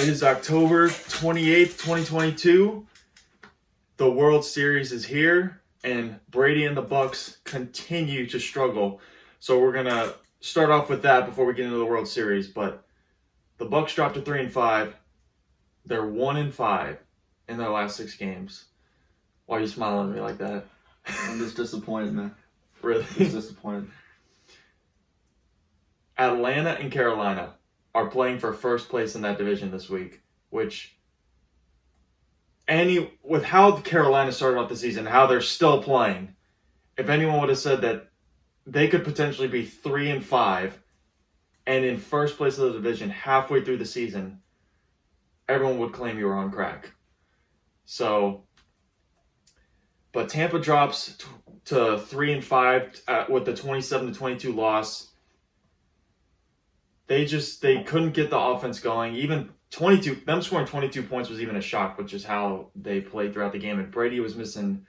It is October 28th, 2022. The World Series is here, and Brady and the Bucs continue to struggle. So we're going to start off with that before we get into the World Series. But the Bucs dropped to 3-5. They're 1-5 in their last 6 games. Why are you smiling at me like that? I'm just disappointed, man. Really? Just disappointed. Atlanta and Carolina are playing for first place in that division this week, which with how Carolina started off the season, how they're still playing, if anyone would have said that they could potentially be 3-5 and in first place of the division halfway through the season, everyone would claim you were on crack. So, but Tampa drops to 3-5 with the 27-22 loss. They couldn't get the offense going. Even them scoring 22 points was even a shock, which is how they played throughout the game. And Brady was missing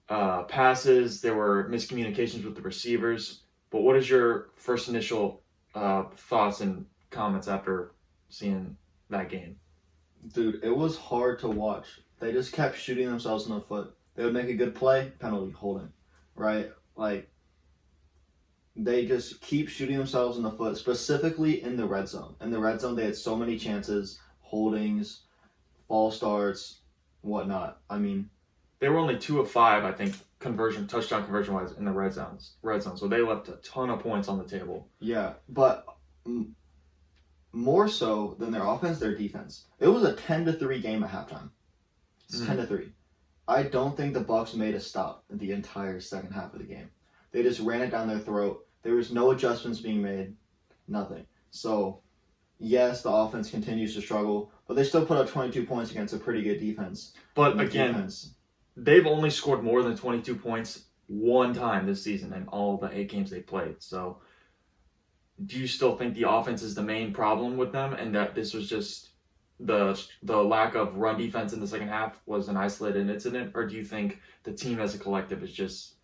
passes. There were miscommunications with the receivers. But what is your first initial thoughts and comments after seeing that game? Dude, it was hard to watch. They just kept shooting themselves in the foot. They would make a good play, penalty, holding, right? Like, they just keep shooting themselves in the foot, specifically in the red zone. In the red zone, they had so many chances, holdings, false starts, whatnot. I mean, they were only 2 of 5, I think, touchdown conversion wise in the red zone. So they left a ton of points on the table. Yeah, but more so than their offense, their defense. It was a 10-3 game at halftime. It's 10-3. I don't think the Bucs made a stop in the entire second half of the game. They just ran it down their throat. There was no adjustments being made. Nothing. So, yes, the offense continues to struggle, but they still put up 22 points against a pretty good defense. But again, they've only scored more than 22 points one time this season in all the 8 games they played. So, do you still think the offense is the main problem with them and that this was just the lack of run defense in the second half was an isolated incident? Or do you think the team as a collective is just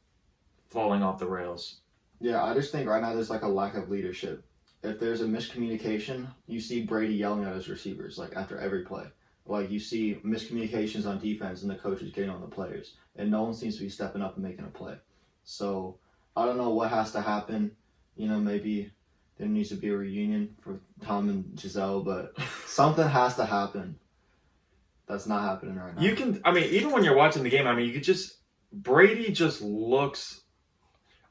falling off the rails? Yeah, I just think right now there's like a lack of leadership. If there's a miscommunication, you see Brady yelling at his receivers like after every play. Like you see miscommunications on defense and the coaches getting on the players. And no one seems to be stepping up and making a play. So I don't know what has to happen. You know, maybe there needs to be a reunion for Tom and Giselle, but something has to happen. That's not happening right now. Even when you're watching the game, Brady just looks,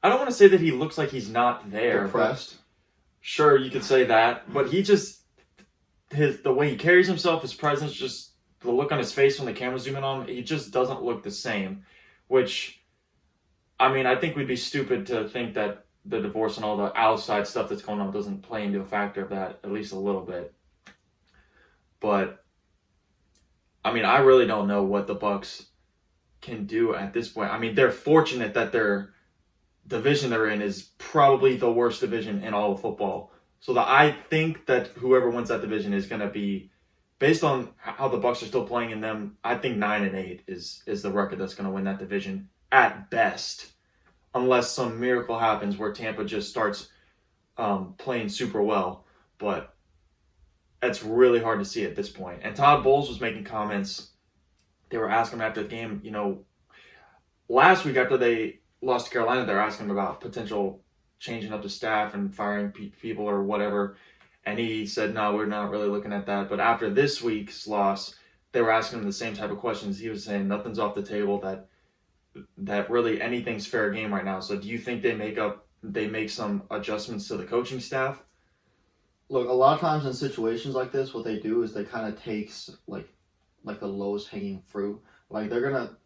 I don't want to say that he looks like he's not there. Depressed. Sure, you could say that, but he just, the way he carries himself, his presence, just the look on his face when the camera zoom in on him, he just doesn't look the same, which, I think we'd be stupid to think that the divorce and all the outside stuff that's going on doesn't play into a factor of that, at least a little bit. But, I really don't know what the Bucs can do at this point. They're fortunate that their division they're in is probably the worst division in all of football. So I think that whoever wins that division is going to be, based on how the Bucs are still playing in them, I think 9-8 is the record that's going to win that division at best, unless some miracle happens where Tampa just starts playing super well. But that's really hard to see at this point. And Todd Bowles was making comments. They were asking him after the game, last week after they lost to Carolina, they're asking him about potential changing up the staff and firing people or whatever. And he said, no, we're not really looking at that. But after this week's loss, they were asking him the same type of questions. He was saying nothing's off the table, that really anything's fair game right now. So do you think they make some adjustments to the coaching staff? Look, a lot of times in situations like this, what they do is they kind of takes like the lowest hanging fruit. Like they're gonna,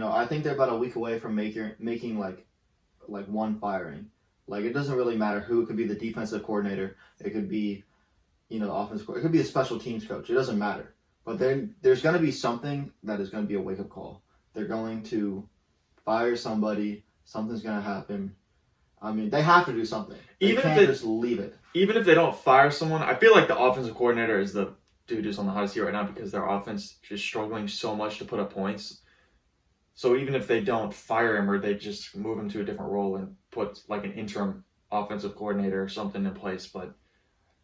I think they're about a week away from making like one firing. Like it doesn't really matter who. It could be the defensive coordinator. It could be, the offensive coordinator. It could be the special teams coach. It doesn't matter. But there's going to be something that is going to be a wake up call. They're going to fire somebody. Something's going to happen. They have to do something. They can't just leave it. Even if they don't fire someone, I feel like the offensive coordinator is the dude who's on the hottest seat right now because their offense is struggling so much to put up points. So even if they don't fire him or they just move him to a different role and put like an interim offensive coordinator or something in place, but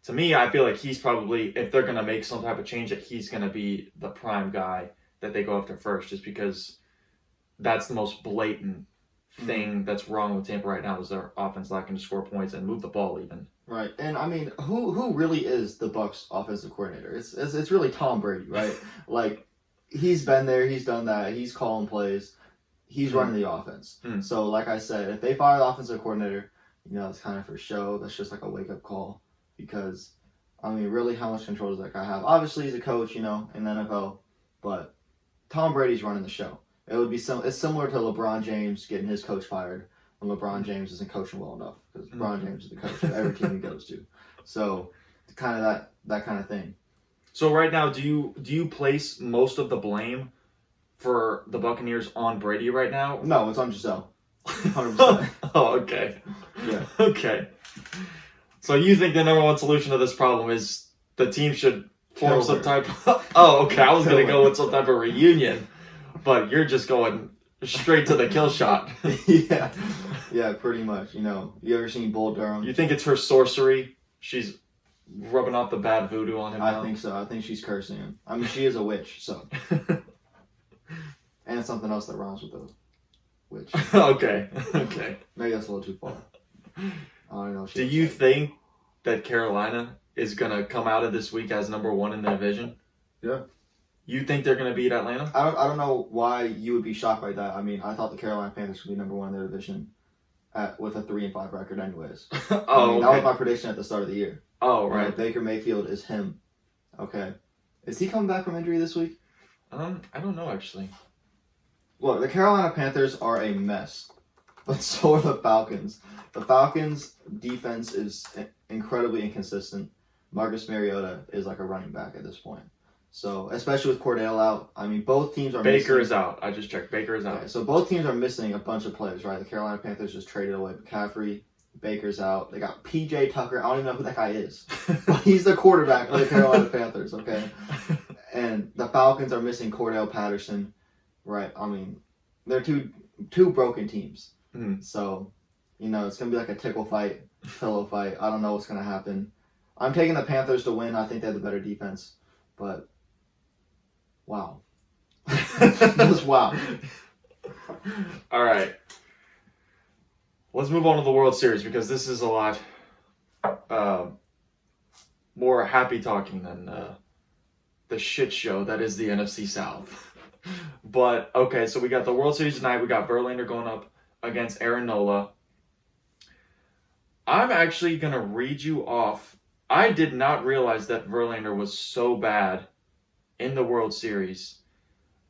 to me, I feel like he's probably, if they're going to make some type of change, that he's going to be the prime guy that they go after first, just because that's the most blatant thing that's wrong with Tampa right now is their offense lacking to score points and move the ball even. Right, and I mean, who really is the Bucs offensive coordinator? It's really Tom Brady, right? Like, he's been there, he's done that, he's calling plays, he's running the offense. So, like I said, if they fire the offensive coordinator, it's kind of for show. That's just like a wake up call because, I mean, really, how much control does that guy have? Obviously, he's a coach, in the NFL, but Tom Brady's running the show. It would be it's similar to LeBron James getting his coach fired when LeBron James isn't coaching well enough because LeBron James is the coach of every team he goes to. So, kind of that kind of thing. So right now, do you place most of the blame for the Buccaneers on Brady right now? No, it's on Giselle. 100%. Oh, okay. Yeah. Okay. So you think the number one solution to this problem is the team should form some type of... Oh, okay. I was going to go with some type of reunion, but you're just going straight to the kill shot. Yeah. Yeah, pretty much. You ever seen Bull Durham? You think it's her sorcery? She's rubbing off the bad voodoo on him I now? think so. I think she's cursing him. I mean, she is a witch, so. And something else that rhymes with the witch. Okay. Maybe that's a little too far. I don't know. Do you think that Carolina is going to come out of this week as number one in the division? Yeah. You think they're going to beat Atlanta? I don't know why you would be shocked by that. I mean, I thought the Carolina Panthers would be number one in their division with a 3-5 record anyways. Oh, okay. That was my prediction at the start of the year. Oh, right. Baker Mayfield is him. Okay. Is he coming back from injury this week? I don't know, actually. Look, the Carolina Panthers are a mess, but so are the Falcons. The Falcons' defense is incredibly inconsistent. Marcus Mariota is like a running back at this point. So, especially with Cordell out, I mean, both teams are Baker missing. is out. I just checked. Baker is out. Okay, so both teams are missing a bunch of players, right? The Carolina Panthers just traded away McCaffrey. Baker's out. They got P.J. Tucker. I don't even know who that guy is. But he's the quarterback for the Carolina Panthers, okay? And the Falcons are missing Cordell Patterson, right? I mean, they're two broken teams. So, it's going to be like a tickle fight, pillow fight. I don't know what's going to happen. I'm taking the Panthers to win. I think they have the better defense. But, wow. Just wow. All right. Let's move on to the World Series because this is a lot more happy talking than the shit show that is the NFC South. But, okay, so we got the World Series tonight. We got Verlander going up against Aaron Nola. I'm actually going to read you off. I did not realize that Verlander was so bad in the World Series.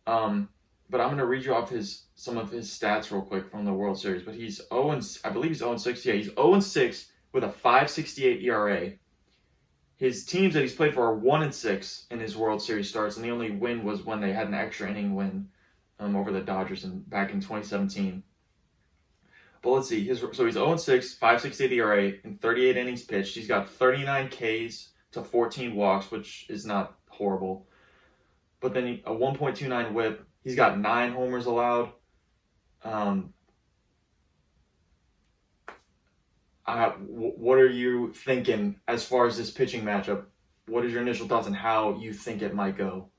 But I'm going to read you off some of his stats real quick from the World Series. But he's 0-6. I believe he's 0-6. Yeah, he's 0-6 with a 5.68 ERA. His teams that he's played for are 1-6 in his World Series starts, and the only win was when they had an extra inning win over the Dodgers back in 2017. But let's see. So he's 0-6, 5.68 ERA, in 38 innings pitched. He's got 39 Ks to 14 walks, which is not horrible. But then a 1.29 WHIP. He's got 9 homers allowed. What are you thinking as far as this pitching matchup? What is your initial thoughts on how you think it might go?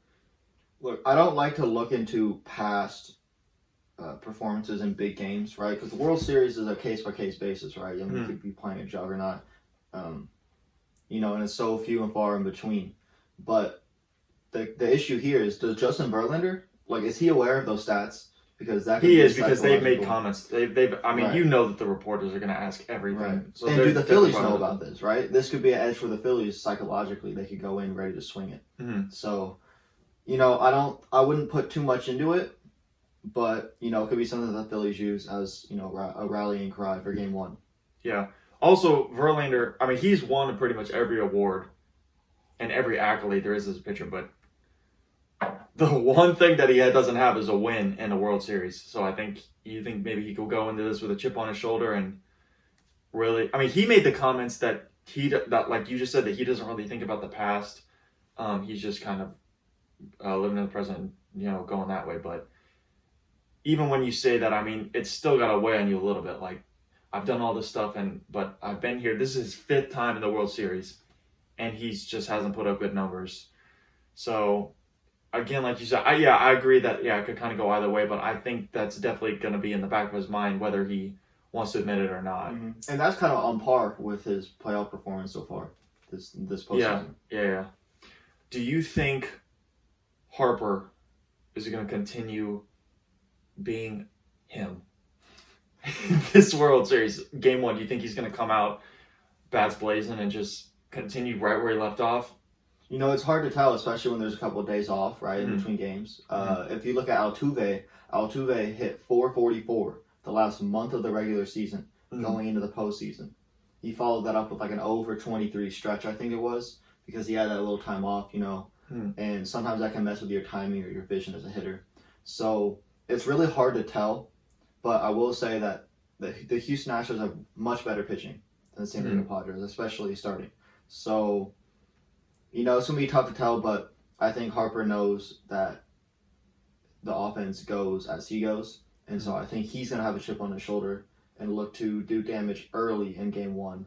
Look, I don't like to look into past performances in big games, right? Because the World Series is a case-by-case basis, right? I mean, you could be playing a juggernaut, and it's so few and far in between. But the issue here is, does Justin Verlander, is he aware of those stats? Because that he is, because they've made comments. I mean, right. That the reporters are going to ask everything. Right. So and do the Phillies know about this, right? This could be an edge for the Phillies psychologically. They could go in ready to swing it. Mm-hmm. So, I wouldn't put too much into it, but, it could be something that the Phillies use as, a rallying cry for game one. Yeah. Also, Verlander, I mean, he's won pretty much every award and every accolade there is as a pitcher, but the one thing that he doesn't have is a win in a World Series. So you think maybe he could go into this with a chip on his shoulder and really, I mean, he made the comments that like you just said, that he doesn't really think about the past. He's just kind of living in the present, going that way. But even when you say that, I mean, it's still got to weigh on you a little bit. Like, I've done all this stuff, but I've been here. This is his 5th time in the World Series. and he's just hasn't put up good numbers. So, again, like you said, I agree that, it could kind of go either way, but I think that's definitely going to be in the back of his mind whether he wants to admit it or not. Mm-hmm. And that's kind of on par with his playoff performance so far this postseason. Yeah. Do you think Harper is going to continue being him? This World Series, Game 1, do you think he's going to come out bats blazing and just continue right where he left off? It's hard to tell, especially when there's a couple of days off, right, in between games. If you look at Altuve hit 444 the last month of the regular season going into the postseason. He followed that up with like an over 23 stretch, I think it was, because he had that little time off, and sometimes that can mess with your timing or your vision as a hitter. So it's really hard to tell, but I will say that the Houston Astros have much better pitching than the San Diego Padres, especially starting. So, it's going to be tough to tell, but I think Harper knows that the offense goes as he goes. And so I think he's going to have a chip on his shoulder and look to do damage early in Game 1.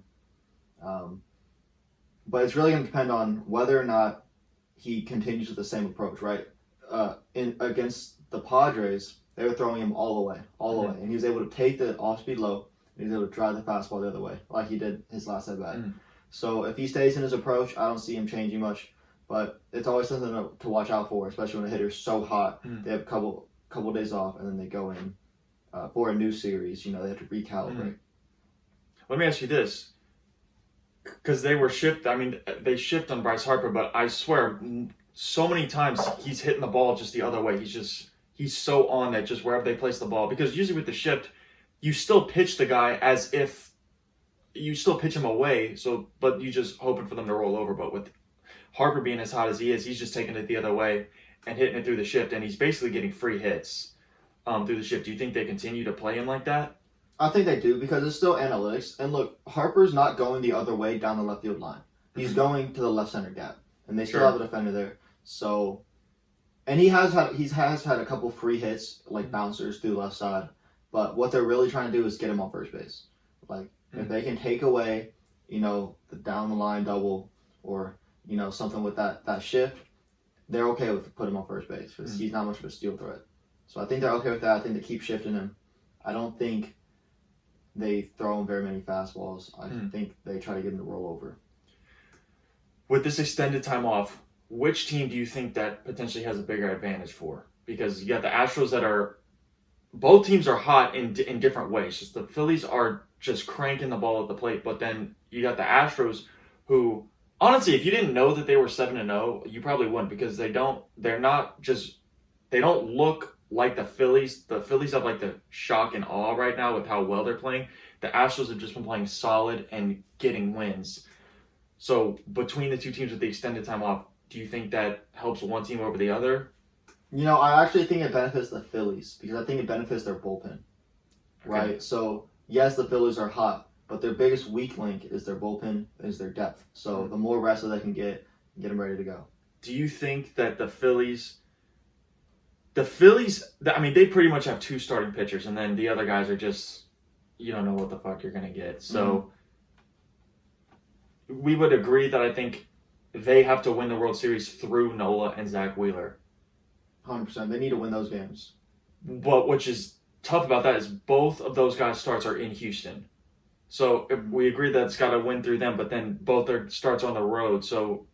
But it's really going to depend on whether or not he continues with the same approach, right? Against the Padres, they were throwing him all the way. And he was able to take the off-speed low, and he was able to drive the fastball the other way, like he did his last at-bat. So if he stays in his approach, I don't see him changing much. But it's always something to watch out for, especially when a hitter's so hot. They have a couple days off, and then they go in for a new series. They have to recalibrate. Let me ask you this. Because they shift on Bryce Harper, but I swear, so many times he's hitting the ball just the other way. He's so on that just wherever they place the ball. Because usually with the shift, you still pitch the guy as if you still pitch him away, but you just hoping for them to roll over. But with Harper being as hot as he is, he's just taking it the other way and hitting it through the shift, and he's basically getting free hits through the shift. Do you think they continue to play him like that? I think they do, because it's still analytics. And look, Harper's not going the other way down the left field line. He's going to the left center gap, and they still have a defender there. So, and he has had a couple free hits, like bouncers through the left side. But what they're really trying to do is get him on first base. Like, if they can take away, the down the line double or, something with that shift, they're okay with putting him on first base because he's not much of a steal threat. So I think they're okay with that. I think they keep shifting him. I don't think they throw him very many fastballs. I think they try to get him to roll over. With this extended time off, which team do you think that potentially has a bigger advantage for? Because you got the Astros both teams are hot in different ways. Just the Phillies are just cranking the ball at the plate, but then you got the Astros who, honestly, if you didn't know that they were 7-0, you probably wouldn't, because they don't look like the Phillies. The Phillies have like the shock and awe right now with how well they're playing. The Astros have just been playing solid and getting wins. So between the two teams with the extended time off, do you think that helps one team over the other? I actually think it benefits the Phillies, because I think it benefits their bullpen. Right? So, yes, the Phillies are hot, but their biggest weak link is their bullpen, is their depth. So the more rest that they can get them ready to go. Do you think that the Phillies, they pretty much have two starting pitchers, and then the other guys are just, you don't know what the fuck you're going to get. So we would agree that I think they have to win the World Series through Nola and Zach Wheeler. 100%. They need to win those games. But which is tough about that is both of those guys' starts are in Houston. So if we agree that it's got to win through them, but then both their starts on the road. So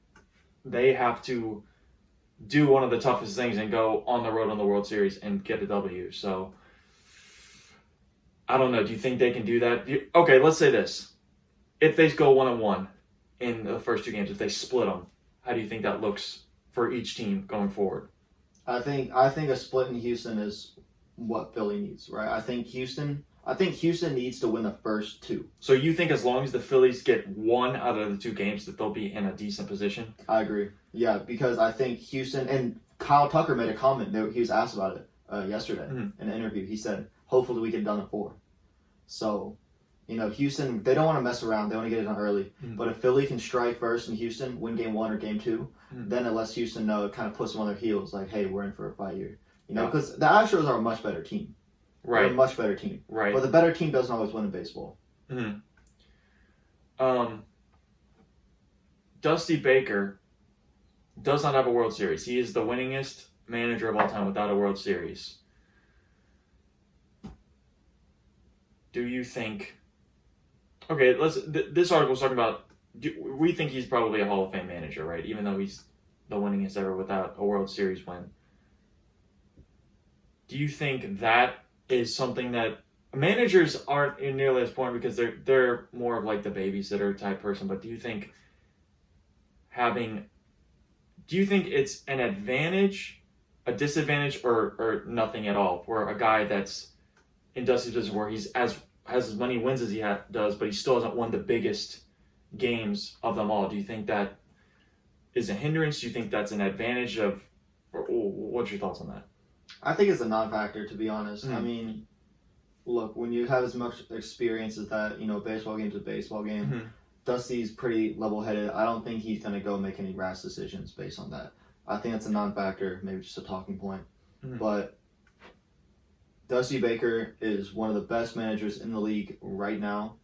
they have to do one of the toughest things and go on the road on the World Series and get a W. So I don't know. Do you think they can do that? Okay, let's say this. If they go 1-1 in the first two games, if they split them, how do you think that looks for each team going forward? I think a split in Houston is what Philly needs, right? I think Houston needs to win the first two. So you think as long as the Phillies get one out of the two games that they'll be in a decent position? I agree. Yeah, because I think Houston, and Kyle Tucker made a comment. He was asked about it yesterday in an interview. He said, hopefully we get it done in 4. So, Houston, they don't want to mess around. They want to get it done early. But if Philly can strike first in Houston, win game 1 or game 2, then it lets Houston know, it kind of puts them on their heels, like, hey, we're in for a fight here. Because the Astros are a much better team. Right. They're a much better team. Right. But the better team doesn't always win in baseball. Dusty Baker does not have a World Series. He is the winningest manager of all time without a World Series. Do you think... Okay, this article is talking about... We think he's probably a Hall of Fame manager, right? Even though he's the winningest ever without a World Series win. Do you think that is something that... Managers aren't in nearly as important because they're more of like the babysitter type person, but do you think it's an advantage, a disadvantage, or nothing at all for a guy that's in Dusty's position where he's has as many wins as he does, but he still hasn't won the biggest games of them all? Do you think that is a hindrance? Do you think that's an advantage or what's your thoughts on that? I think it's a non-factor, to be honest. Mm. I mean, look, when you have as much experience as that, baseball game's a baseball game. Mm-hmm. Dusty's pretty level-headed. I don't think he's going to go make any rash decisions based on that. I think that's a non-factor, maybe just a talking point. Mm-hmm. But Dusty Baker is one of the best managers in the league right now,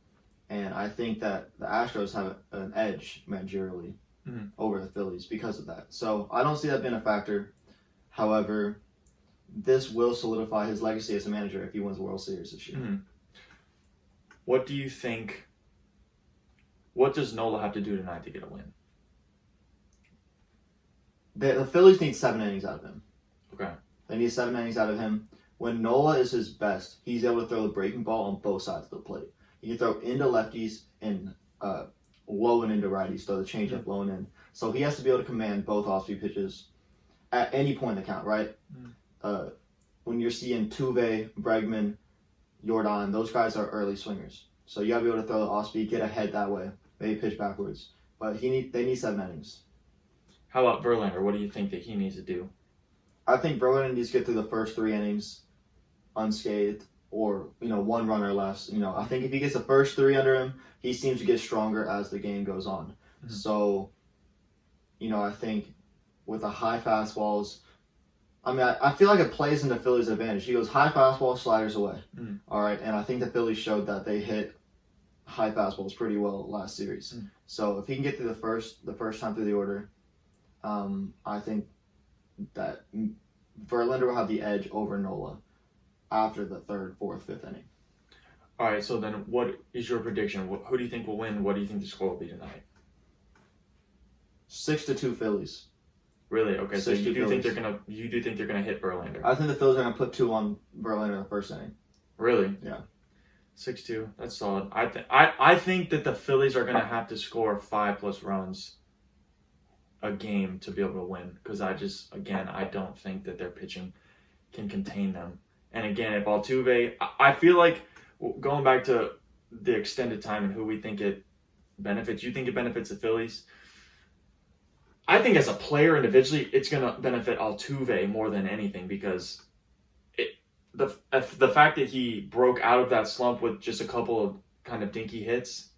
and I think that the Astros have an edge managerially over the Phillies because of that. So I don't see that being a factor. However, this will solidify his legacy as a manager if he wins the World Series this year. Mm-hmm. What do you think? What does Nola have to do tonight to get a win? The Phillies need 7 innings out of him. Okay. They need 7 innings out of him. When Nola is his best, he's able to throw the breaking ball on both sides of the plate. He can throw into lefties and low and into righties, throw the changeup low and in. So he has to be able to command both off-speed pitches at any point in the count, right? When you're seeing Tuve, Bregman, Jordan, those guys are early swingers. So you got to be able to throw the off-speed, get ahead that way, maybe pitch backwards. But they need 7 innings. How about Verlander? What do you think that he needs to do? I think Verlander needs to get through the first 3 innings unscathed, or 1 run or less. I think if he gets the first 3 under him, he seems to get stronger as the game goes on. Mm-hmm. So, I think with the high fastballs, I feel like it plays into Phillies' advantage. He goes high fastball, sliders away. Mm-hmm. All right, and I think the Phillies showed that they hit high fastballs pretty well last series. Mm-hmm. So if he can get through the first time through the order, I think that Verlander will have the edge over Nola after the 3rd, 4th, 5th inning. All right, so then what is your prediction? Who do you think will win? What do you think the score will be tonight? 6-2 Phillies. Really? Okay, so you do think they're gonna hit Verlander? I think the Phillies are gonna put 2 on Verlander in the first inning. Really? Yeah. 6-2. That's solid. I think that the Phillies are gonna have to score 5+ runs a game to be able to win, because I don't think that their pitching can contain them. And again, if Altuve, I feel like going back to the extended time and who we think it benefits. You think it benefits the Phillies? I think as a player individually, it's going to benefit Altuve more than anything, because the fact that he broke out of that slump with just a couple of kind of dinky hits.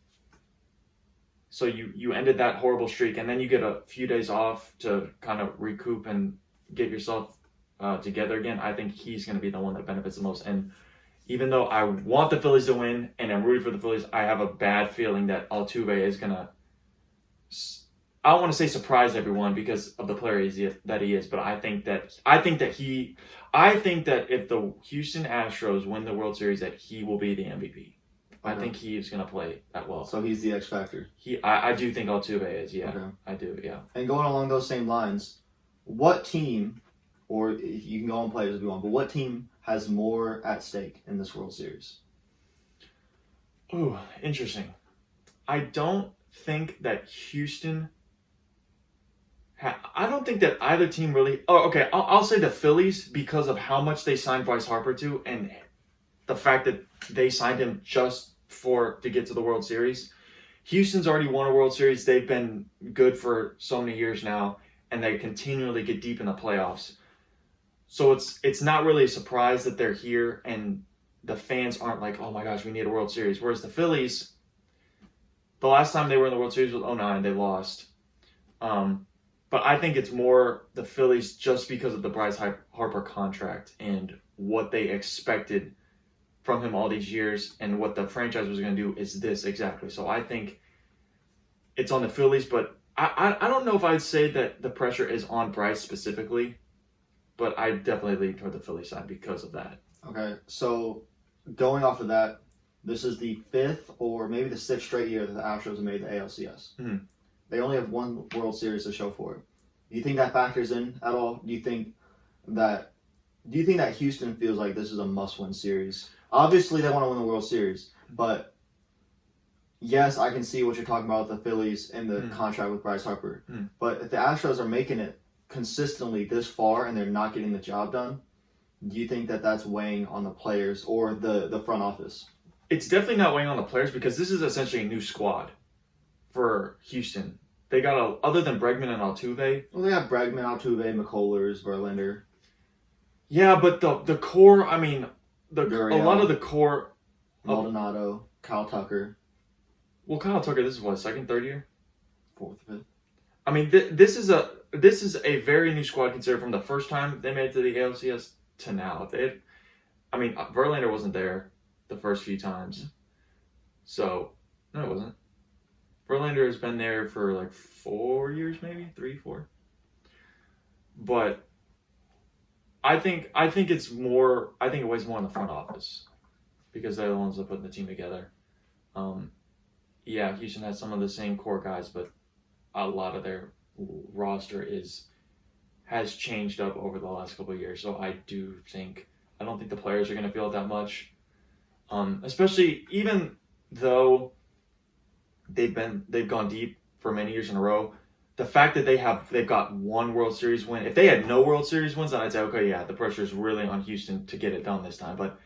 So you ended that horrible streak, and then you get a few days off to kind of recoup and get yourself together again. I think he's going to be the one that benefits the most. And even though I want the Phillies to win and I'm rooting for the Phillies, I have a bad feeling that Altuve is going to, I don't want to say surprise everyone because of the player that he is, but I think that if the Houston Astros win the World Series, that he will be the MVP. I think he is going to play that well. So he's the X factor. I do think Altuve is, yeah. Okay. I do, yeah. And going along those same lines, what team, or you can go on players if you want, but what team has more at stake in this World Series? Oh, interesting. I don't think that Houston... I don't think that either team really... Oh, okay, I'll say the Phillies because of how much they signed Bryce Harper to, and the fact that they signed him just to get to the World Series. Houston's already won a World Series. They've been good for so many years now, and they continually get deep in the playoffs. So it's not really a surprise that they're here, and the fans aren't like, oh my gosh, we need a World Series. Whereas the Phillies, the last time they were in the World Series was 2009, they lost. But I think it's more the Phillies just because of the Bryce Harper contract and what they expected from him all these years, and what the franchise was going to do is this exactly. So I think it's on the Phillies, but I don't know if I'd say that the pressure is on Bryce specifically, but I definitely lean toward the Philly side because of that. Okay, so going off of that, this is the 5th or maybe the 6th straight year that the Astros have made the ALCS. Mhm. They only have one World Series to show for it. Do you think that factors in at all? Do you think that Houston feels like this is a must-win series? Obviously, they want to win the World Series, but yes, I can see what you're talking about with the Phillies and the contract with Bryce Harper. But if the Astros are making it consistently this far and they're not getting the job done, do you think that that's weighing on the players or the front office? It's definitely not weighing on the players because this is essentially a new squad for Houston. They got other than Bregman and Altuve. Well, they have Bregman, Altuve, McCullers, Verlander. Yeah, but the core. I mean, a Gurriel, lot of the core. Maldonado, Kyle Tucker. Well, Kyle Tucker. This is what, second, third year. 4th, 5th. I mean, this is a very new squad considered from the first time they made it to the ALCS to now. Verlander wasn't there the first few times, so no, it wasn't. Verlander has been there for like 4 years, maybe 3, 4. But I think it's more. I think it weighs more on the front office because they're the ones that put the team together. Yeah, Houston has some of the same core guys, but a lot of their roster has changed up over the last couple of years. So I don't think the players are going to feel it that much. Especially even though they've gone deep for many years in a row. The fact that they've got one World Series win. If they had no World Series wins, then I'd say, okay, yeah, the pressure is really on Houston to get it done this time. But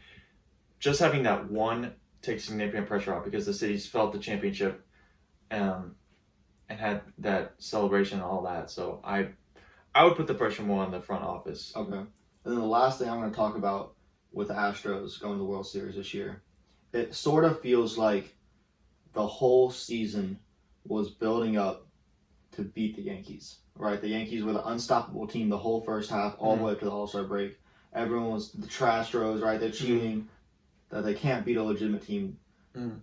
just having that one takes significant pressure off because the city's felt the championship and had that celebration and all that. So I would put the pressure more on the front office. Okay. And then the last thing I'm going to talk about with the Astros going to the World Series this year, it sort of feels like the whole season was building up to beat the Yankees, right? The Yankees were the unstoppable team the whole first half, all the way up to the All-Star break. Everyone was the Astros, right? They're cheating, that they can't beat a legitimate team.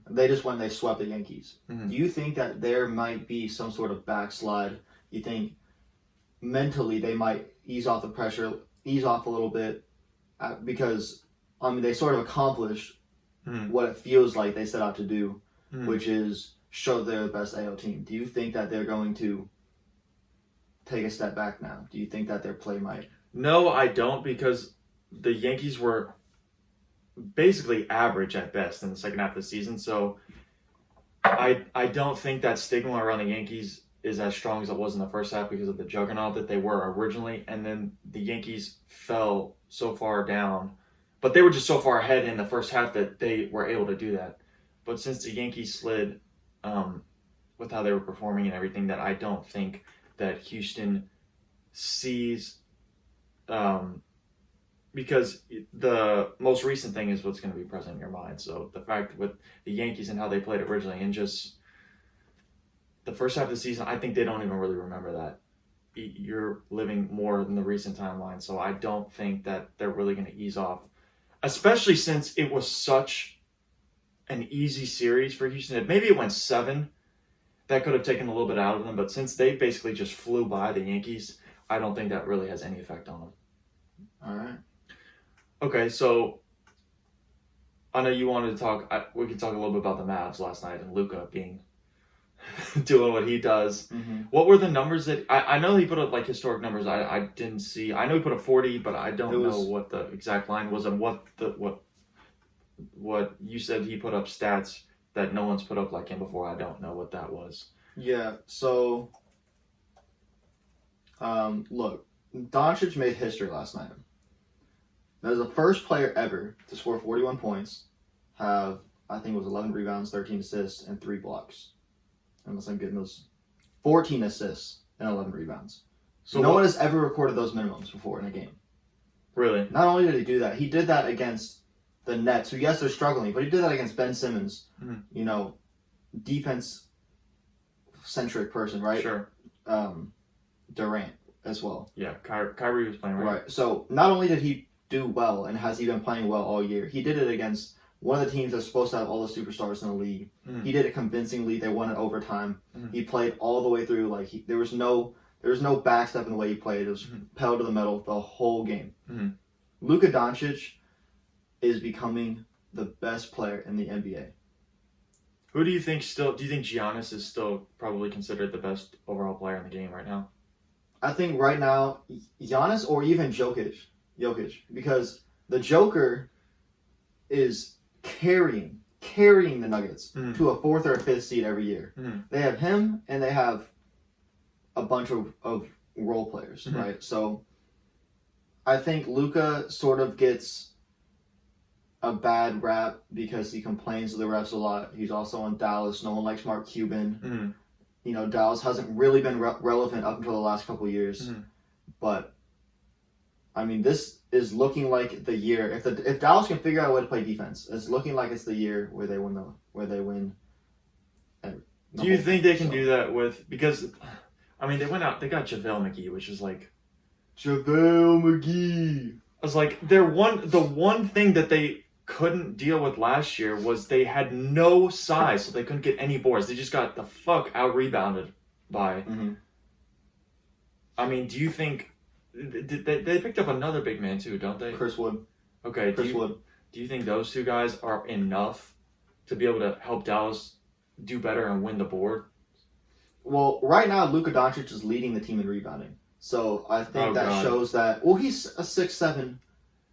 They just went and they swept the Yankees. Do you think that there might be some sort of backslide? You think mentally they might ease off the pressure, ease off a little bit, because, they sort of accomplished what it feels like they set out to do, which is show they're the best AL team. Do you think that they're going to take a step back now? Do you think that their play might? No, I don't, because the Yankees were basically average at best in the second half of the season. So I don't think that stigma around the Yankees is as strong as it was in the first half because of the juggernaut that they were originally. And then the Yankees fell so far down, but they were just so far ahead in the first half that they were able to do that. But since the Yankees slid with how they were performing and everything, that I don't think that Houston sees, because the most recent thing is what's going to be present in your mind. So the fact with the Yankees and how they played originally and just the first half of the season, I think they don't even really remember that. You're living more than the recent timeline. So I don't think that they're really going to ease off, especially since it was such an easy series for Houston. If maybe it went 7, that could have taken a little bit out of them. But since they basically just flew by the Yankees, I don't think that really has any effect on them. All right. Okay, so I know you wanted to talk. We could talk a little bit about the Mavs last night and Luka being doing what he does. What were the numbers that I know he put up, like historic numbers? I didn't see. I know he put up 40, but I don't know what the exact line was and what you said he put up stats that no one's put up like him before. I don't know what that was. Yeah. So, look, Doncic made history last night. That was the first player ever to score 41 points, have, I think it was 11 rebounds, 13 assists, and 3 blocks. Unless I'm getting those 14 assists and 11 rebounds. So no one has ever recorded those minimums before in a game. Really? Not only did he do that, he did that against the Nets, who, yes, they're struggling, but he did that against Ben Simmons, defense-centric person, right? Sure. Durant as well. Yeah, Kyrie was playing right. So not only did he do well, and has he been playing well all year, he did it against one of the teams that's supposed to have all the superstars in the league. Mm. He did it convincingly. They won in overtime. Mm. He played all the way through. Like there was no backstep in the way he played. It was pedal to the metal the whole game. Mm. Luka Doncic is becoming the best player in the NBA. Who do you think Giannis is still probably considered the best overall player in the game right now? I think right now, Giannis or even Jokic, because the Joker is carrying the Nuggets to a 4th or a 5th seed every year. Mm. They have him and they have a bunch of role players, right? So I think Luka sort of gets a bad rap because he complains to the refs a lot. He's also in Dallas. No one likes Mark Cuban. Mm. You know, Dallas hasn't really been relevant up until the last couple of years. Mm. But, I mean, this is looking like the year. If Dallas can figure out a way to play defense, it's looking like it's the year where they win. Do you think they can do that with, because, I mean, they got JaVale McGee, which is like, JaVale McGee. I was like, the one thing that they couldn't deal with last year was they had no size, so they couldn't get any boards. They just got the fuck out rebounded by. Mm-hmm. I mean, do you think they picked up another big man too, don't they? Chris Wood. Okay, do you think those two guys are enough to be able to help Dallas do better and win the board? Well, right now Luka Doncic is leading the team in rebounding, so I think shows that. Well, he's a 6'7"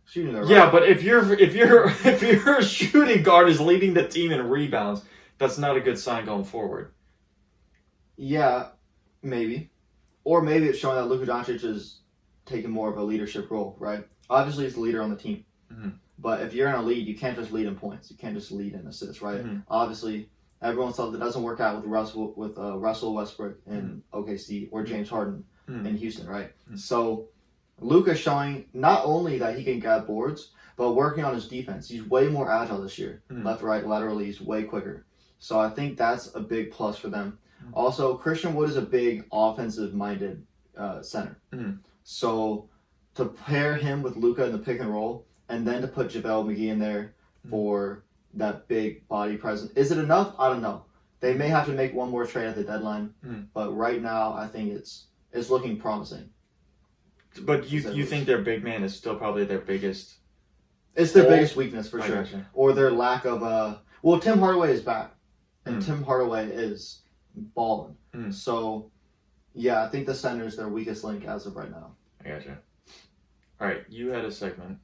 shooting guard. Yeah, right? But if your shooting guard is leading the team in rebounds, that's not a good sign going forward. Yeah, maybe, or maybe it's showing that Luka Doncic is taking more of a leadership role. Right? Obviously, he's the leader on the team, but if you're in a lead, you can't just lead in points. You can't just lead in assists. Right? Obviously. Everyone saw that doesn't work out with Russell Westbrook in OKC or James Harden in Houston, right? So Luka's showing not only that he can grab boards, but working on his defense. He's way more agile this year. Left, right, laterally, he's way quicker. So I think that's a big plus for them. Also, Christian Wood is a big offensive-minded center. So to pair him with Luka in the pick and roll, and then to put JaVale McGee in there for that big body presence. Is it enough? I don't know. They may have to make one more trade at the deadline, but right now I think it's looking promising. But you think their big man is still probably their biggest? It's their biggest weakness for sure, gotcha. Or their lack of Well, Tim Hardaway is back, and Tim Hardaway is balling. So, yeah, I think the center is their weakest link as of right now. I gotcha. All right, you had a segment.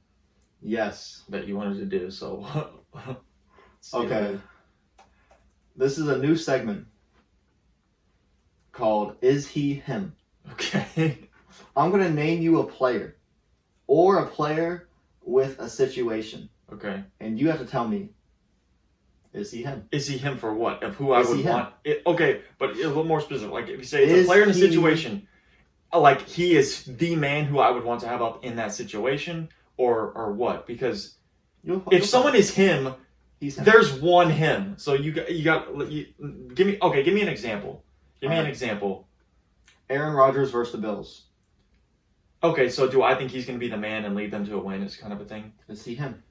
Yes. That you wanted to do, so. Okay. This is a new segment called Is He Him? Okay. I'm going to name you a player or a player with a situation. Okay. And you have to tell me, is he him? Is he him for what? Of who I would want? Okay, but a little more specific. Like if you say it's a player in a situation, like he is the man who I would want to have up in that situation or what? Because if someone is him, there's one him. So give me an example. Give me an example. Aaron Rodgers versus the Bills. Okay, so do I think he's going to be the man and lead them to a win? Is kind of a thing. Is he him?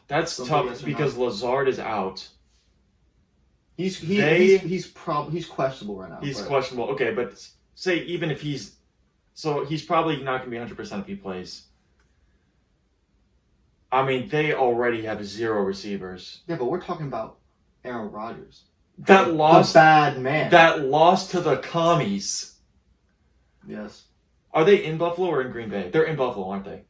That's tough because Lazard is out. He's questionable right now. He's questionable. Okay, but say even if he's probably not going to be 100% if he plays. I mean, they already have 0 receivers. Yeah, but we're talking about Aaron Rodgers. The bad man. That lost to the commies. Yes. Are they in Buffalo or in Green Bay? They're in Buffalo, aren't they?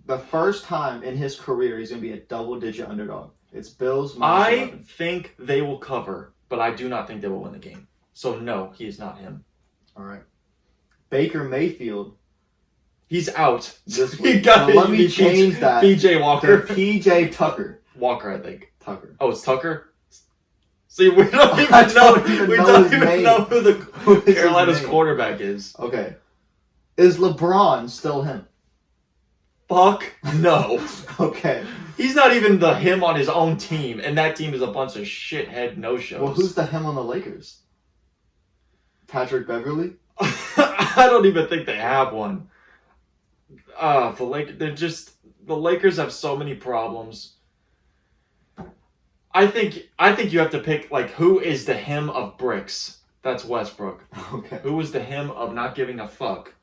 The first time in his career he's going to be a double-digit underdog. It's Bills. I think they will cover, but I do not think they will win the game. So no, he is not him. All right. Baker Mayfield. He's out. This week. Let me change that. PJ Walker. PJ Tucker. Walker, I think. Tucker. Oh, it's Tucker? See, we don't even know who the Carolina's quarterback is. Okay. Is LeBron still him? Fuck no. Okay. He's not even the him on his own team, and that team is a bunch of shithead no-shows. Well, who's the him on the Lakers? Patrick Beverly? I don't even think they have one. The Lakers, the Lakers have so many problems. I think you have to pick, like, who is the him of bricks? That's Westbrook. Okay. Who is the him of not giving a fuck?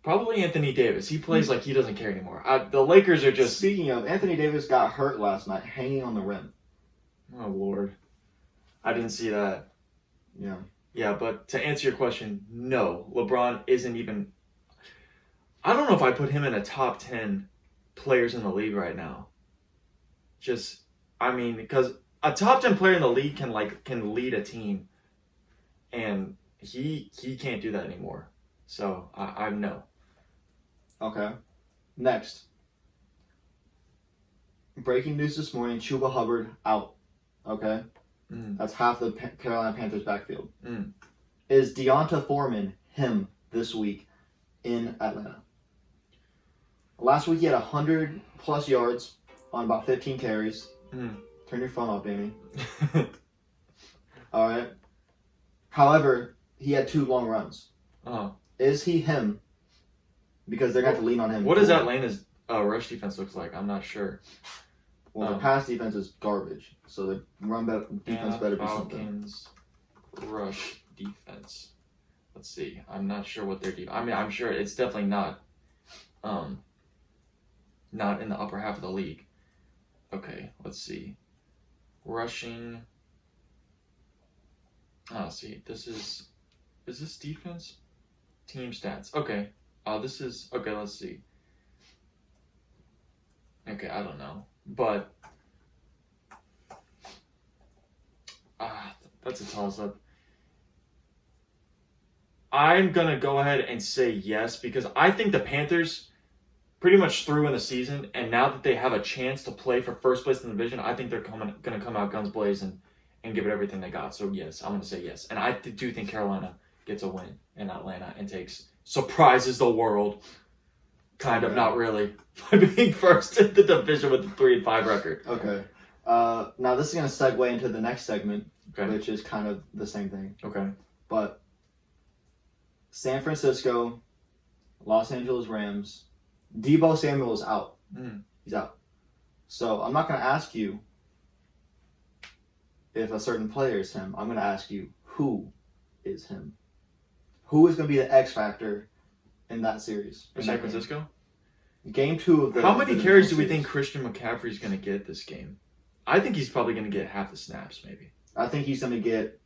Probably Anthony Davis. He plays like he doesn't care anymore. The Lakers are just... Speaking of, Anthony Davis got hurt last night, hanging on the rim. Oh, Lord. I didn't see that. Yeah. Yeah, but to answer your question, no. LeBron isn't even... I don't know if I put him in a top 10 players in the league right now. Just, I mean, because a top 10 player in the league can lead a team. And he can't do that anymore. So, I no. Okay. Next. Breaking news this morning, Chuba Hubbard out. Okay? That's half the Carolina Panthers backfield. Is Deonta Foreman him this week in Atlanta? Last week he had 100+ yards on about 15 carries. Turn your phone off, Damien. All right. However, he had 2 long runs. Is he him? Because they're going to have to lean on him. What does Atlanta's rush defense looks like? I'm not sure. Well, the pass defense is garbage, so the run defense better be something. Falcons rush defense. Let's see. I'm not sure what they're doing. I mean, I'm sure it's definitely not in the upper half of the league. Okay, let's see. Rushing. See. Is this defense? Team stats. Okay. Okay, let's see. Okay, I don't know. But that's a toss-up. I'm going to go ahead and say yes, because I think the Panthers pretty much threw in the season, and now that they have a chance to play for first place in the division, I think they're going to come out guns blazing and give it everything they got. So yes, I'm going to say yes. And I do think Carolina gets a win in Atlanta and surprises the world. Kind of, not really, by being first in the division with a 3-5 record. Okay. Now this is going to segue into the next segment, okay, which is kind of the same thing. Okay. But San Francisco, Los Angeles Rams, Deebo Samuel is out. He's out. So I'm not going to ask you if a certain player is him. I'm going to ask you who is him. Who is going to be the X factor in that series? For San Francisco? Game 2 of the... How many carries do we think Christian McCaffrey is going to get this game? I think he's probably going to get half the snaps, maybe. I think he's going to get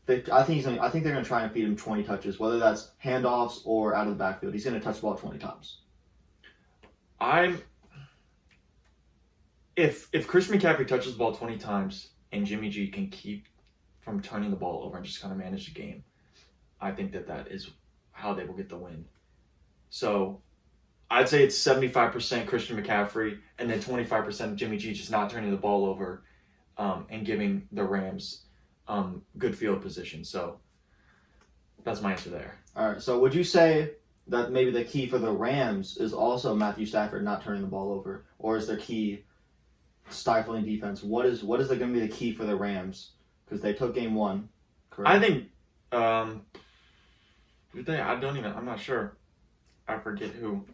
50. I think they're going to try and feed him 20 touches, whether that's handoffs or out of the backfield. He's going to touch the ball 20 times. If Christian McCaffrey touches the ball 20 times and Jimmy G can keep from turning the ball over and just kind of manage the game, I think that is how they will get the win. So I'd say it's 75% Christian McCaffrey and then 25% Jimmy G just not turning the ball over and giving the Rams good field position. So that's my answer there. All right. So would you say that maybe the key for the Rams is also Matthew Stafford not turning the ball over? Or is their key stifling defense? What is going to be the key for the Rams? Because they took game 1, correct? I think... I'm not sure. I forget who.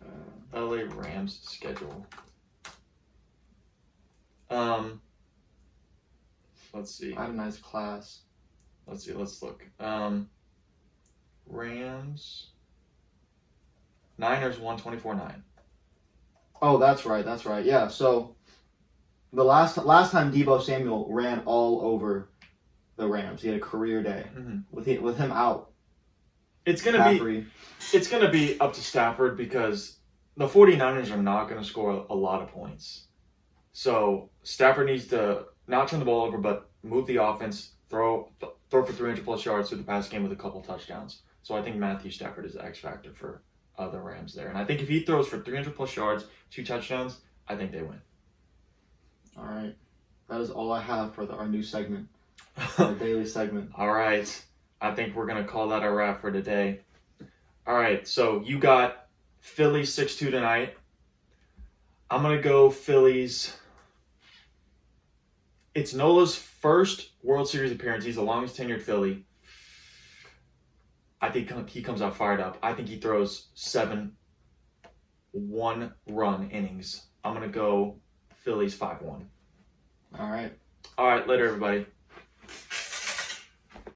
LA Rams schedule. Let's see. I have a nice class. Let's see. Let's look. Rams. Niners won 24-9. Oh, that's right. Yeah. So the last time Deebo Samuel ran all over the Rams, he had a career day. With him out. It's gonna be up to Stafford because the 49ers are not gonna score a lot of points. So Stafford needs to not turn the ball over, but move the offense, throw for 300+ yards through the pass game with a couple touchdowns. So I think Matthew Stafford is the X factor for the Rams there. And I think if he throws for 300+ yards, 2 touchdowns, I think they win. All right. That is all I have for our new segment, our daily segment. All right. I think we're going to call that a wrap for today. All right. So you got Phillies 6-2 tonight. I'm going to go Phillies. It's Nola's first World Series appearance. He's the longest tenured Philly. I think he comes out fired up. I think he throws 7 1-run innings. I'm going to go Phillies 5-1. All right. All right, later, everybody.